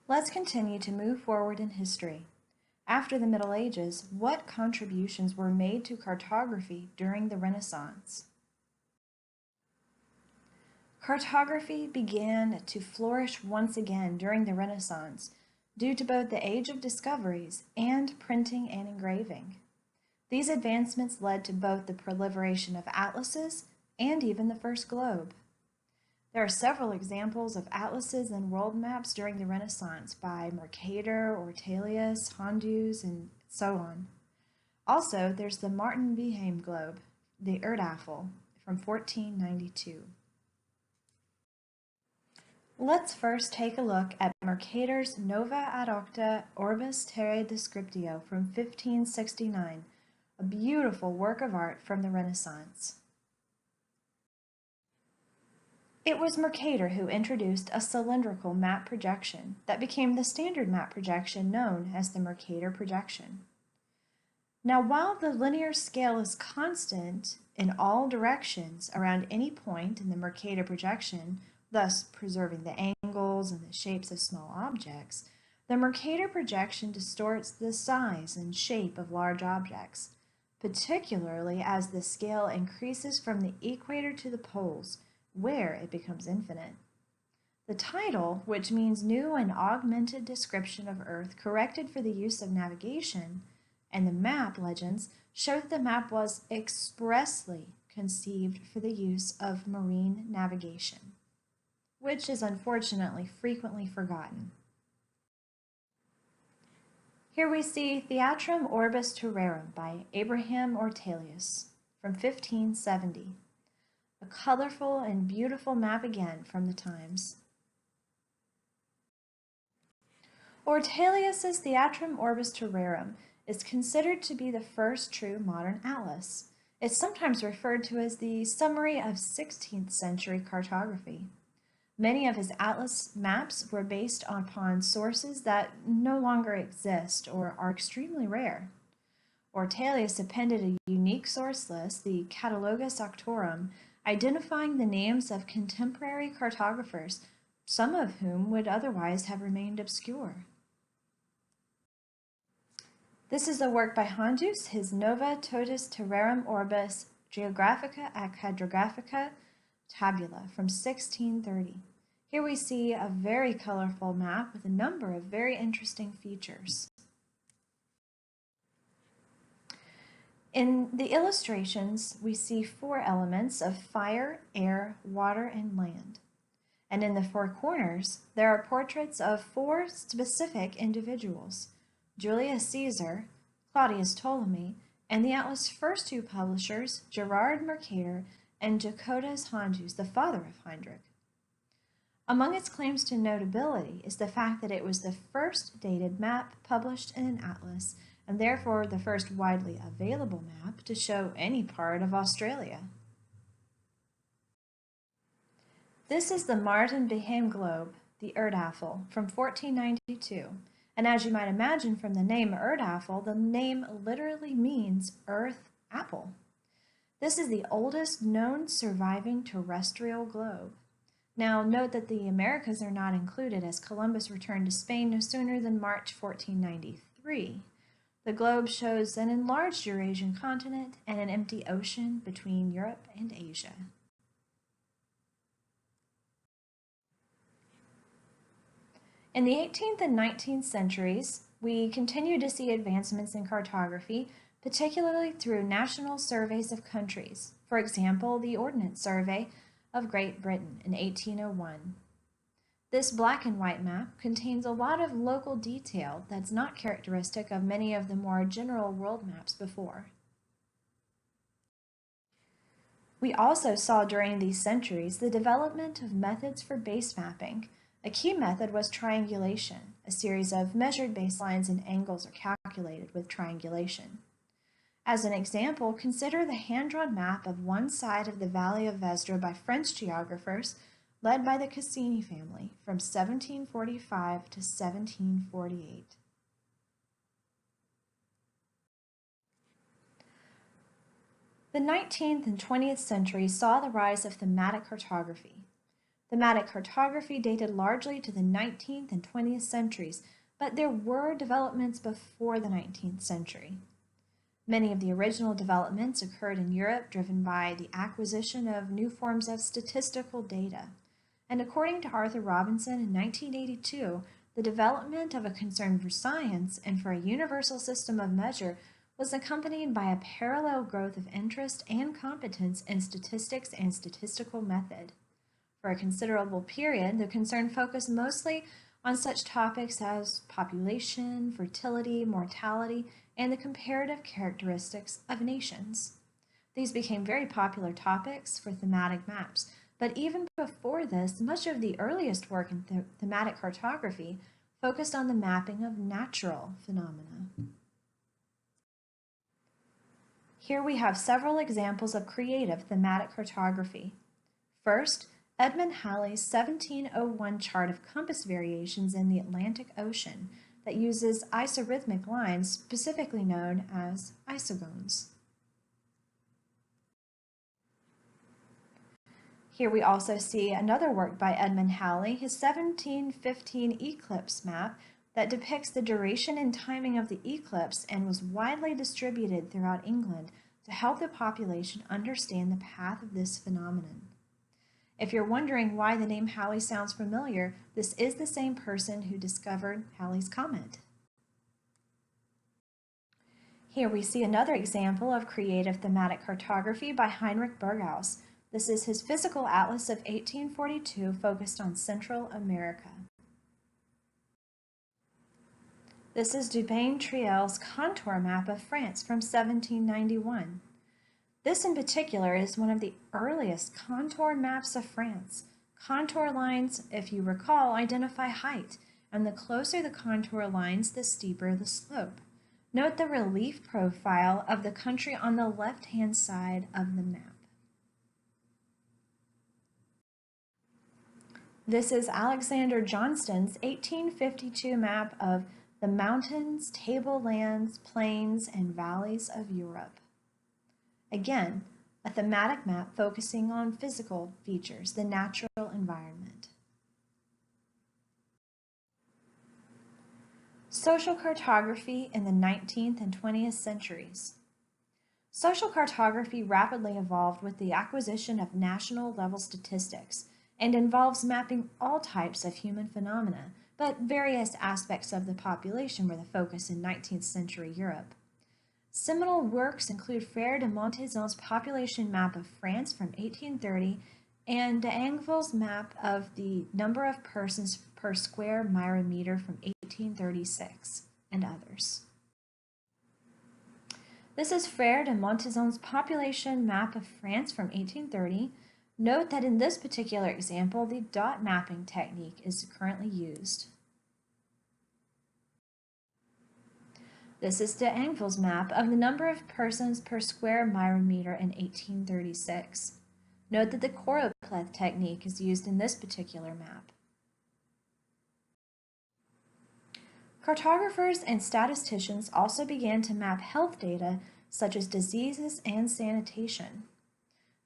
Let's continue to move forward in history. After the Middle Ages, what contributions were made to cartography during the Renaissance? Cartography began to flourish once again during the Renaissance due to both the age of discoveries and printing and engraving. These advancements led to both the proliferation of atlases and even the first globe. There are several examples of atlases and world maps during the Renaissance by Mercator, Ortelius, Hondius, and so on. Also, there's the Martin Behaim globe, the Erdapfel, from 1492. Let's first take a look at Mercator's Nova ad Octa Orbis Terrae Descriptio from 1569, a beautiful work of art from the Renaissance. It was Mercator who introduced a cylindrical map projection that became the standard map projection known as the Mercator projection. Now, while the linear scale is constant in all directions around any point in the Mercator projection, thus preserving the angles and the shapes of small objects, the Mercator projection distorts the size and shape of large objects, particularly as the scale increases from the equator to the poles, where it becomes infinite. The title, which means New and Augmented Description of Earth Corrected for the Use of Navigation, and the map legends show that the map was expressly conceived for the use of marine navigation, which is unfortunately frequently forgotten. Here we see Theatrum Orbis Terrarum by Abraham Ortelius from 1570, a colorful and beautiful map again from the times. Ortelius's Theatrum Orbis Terrarum is considered to be the first true modern atlas. It's sometimes referred to as the summary of 16th century cartography. Many of his atlas maps were based upon sources that no longer exist or are extremely rare. Ortelius appended a unique source list, the Catalogus Auctorum, identifying the names of contemporary cartographers, some of whom would otherwise have remained obscure. This is a work by Hondius, his Nova Totus Terrarum Orbis Geographica et Hydrographica Tabula from 1630. Here we see a very colorful map with a number of very interesting features. In the illustrations, we see 4 elements of fire, air, water, and land. And in the 4 corners, there are portraits of 4 specific individuals: Julius Caesar, Claudius Ptolemy, and the atlas' first 2 publishers, Gerard Mercator and Jacobus Hondius, the father of Heinrich. Among its claims to notability is the fact that it was the first dated map published in an atlas, and therefore the first widely available map to show any part of Australia. This is the Martin Behaim globe, the Erdapfel, from 1492, and as you might imagine from the name Erdapfel, the name literally means earth apple. This is the oldest known surviving terrestrial globe. Now note that the Americas are not included, as Columbus returned to Spain no sooner than March 1493. The globe shows an enlarged Eurasian continent and an empty ocean between Europe and Asia. In the 18th and 19th centuries, we continue to see advancements in cartography, particularly through national surveys of countries. For example, the Ordnance Survey of Great Britain in 1801. This black and white map contains a lot of local detail that's not characteristic of many of the more general world maps before. We also saw during these centuries the development of methods for base mapping. A key method was triangulation. A series of measured baselines and angles are calculated with triangulation. As an example, consider the hand-drawn map of one side of the Valley of Vesdre by French geographers led by the Cassini family from 1745 to 1748. The 19th and 20th centuries saw the rise of thematic cartography. Thematic cartography dated largely to the 19th and 20th centuries, but there were developments before the 19th century. Many of the original developments occurred in Europe, driven by the acquisition of new forms of statistical data. And according to Arthur Robinson in 1982, the development of a concern for science and for a universal system of measure was accompanied by a parallel growth of interest and competence in statistics and statistical method. For a considerable period, the concern focused mostly on such topics as population, fertility, mortality, and the comparative characteristics of nations. These became very popular topics for thematic maps, but even before this, much of the earliest work in thematic cartography focused on the mapping of natural phenomena. Here we have several examples of creative thematic cartography. First, Edmund Halley's 1701 chart of compass variations in the Atlantic Ocean that uses isorhythmic lines, specifically known as isogones. Here we also see another work by Edmund Halley, his 1715 eclipse map that depicts the duration and timing of the eclipse and was widely distributed throughout England to help the population understand the path of this phenomenon. If you're wondering why the name Halley sounds familiar, this is the same person who discovered Halley's Comet. Here we see another example of creative thematic cartography by Heinrich Burghaus. This is his Physical Atlas of 1842 focused on Central America. This is Dubain-Triel's contour map of France from 1791. This in particular is one of the earliest contour maps of France. Contour lines, if you recall, identify height, and the closer the contour lines, the steeper the slope. Note the relief profile of the country on the left-hand side of the map. This is Alexander Johnston's 1852 map of the mountains, tablelands, plains, and valleys of Europe. Again, a thematic map focusing on physical features, the natural environment. Social cartography in the 19th and 20th centuries. Social cartography rapidly evolved with the acquisition of national-level statistics and involves mapping all types of human phenomena, but various aspects of the population were the focus in 19th century Europe. Seminal works include Frère de Montezon's population map of France from 1830 and d'Anville's map of the number of persons per square myrometer from 1836, and others. This is Frère de Montezon's population map of France from 1830. Note that in this particular example, the dot mapping technique is currently used. This is d'Anville's map of the number of persons per square myrometer in 1836. Note that the choropleth technique is used in this particular map. Cartographers and statisticians also began to map health data such as diseases and sanitation.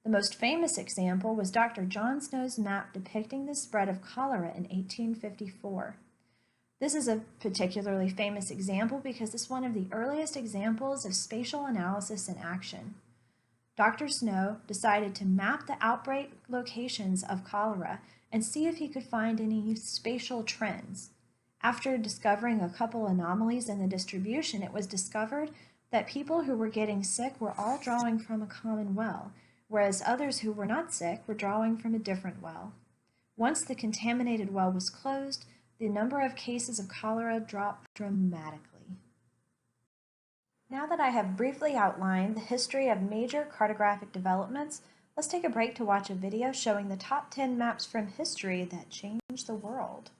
The most famous example was Dr. John Snow's map depicting the spread of cholera in 1854. This is a particularly famous example because it's one of the earliest examples of spatial analysis in action. Dr. Snow decided to map the outbreak locations of cholera and see if he could find any spatial trends. After discovering a couple anomalies in the distribution, it was discovered that people who were getting sick were all drawing from a common well, whereas others who were not sick were drawing from a different well. Once the contaminated well was closed, the number of cases of cholera dropped dramatically. Now that I have briefly outlined the history of major cartographic developments, let's take a break to watch a video showing the top 10 maps from history that changed the world.